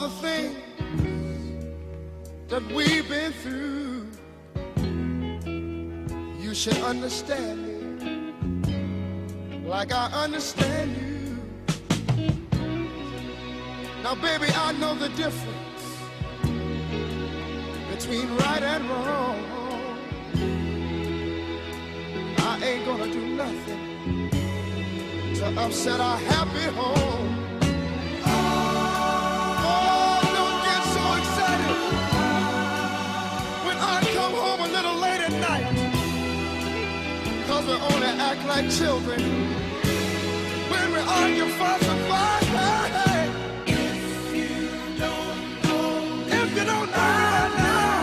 the things that we've been through, you should understand me like I understand you. Now, baby, I know the difference between right and wrong. I ain't gonna do nothing to upset our happy home. Oh, don't get so excited when I come home a little late at night, 'cause we only act like children when we argue, fuss, and fight. Hey, if you don't know right now,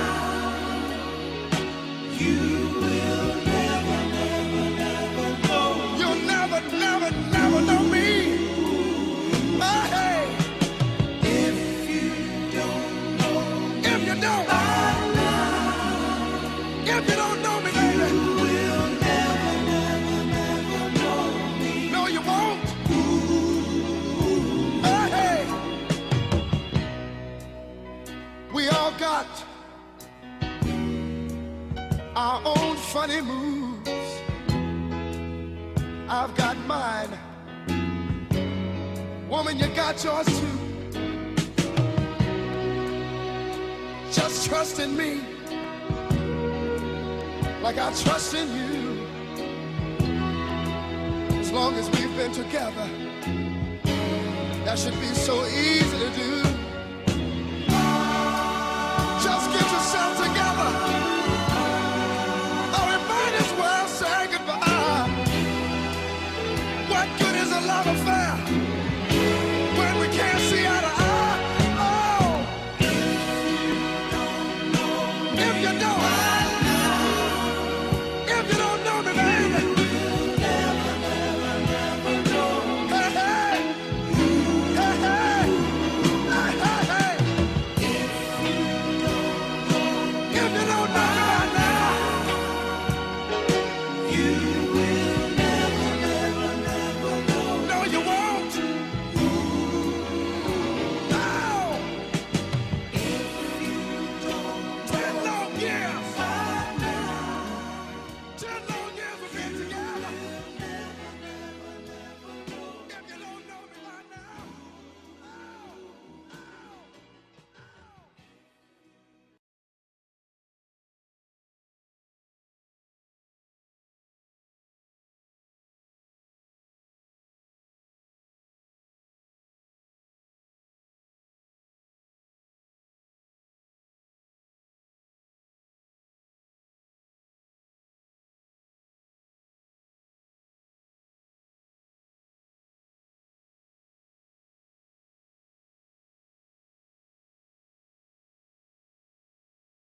you will never know. You'll never know me. Hey, if you don't know right now, if you don't know me, baby, you will never know me. No, you won't. Hey, we all got our own funny moves. I've got mine. Woman, you got yours too. Just trust in me like I trust in you. As long as we've been together, that should be so easy to do. Just get yourself together, or we might as well say goodbye. What good is a love affair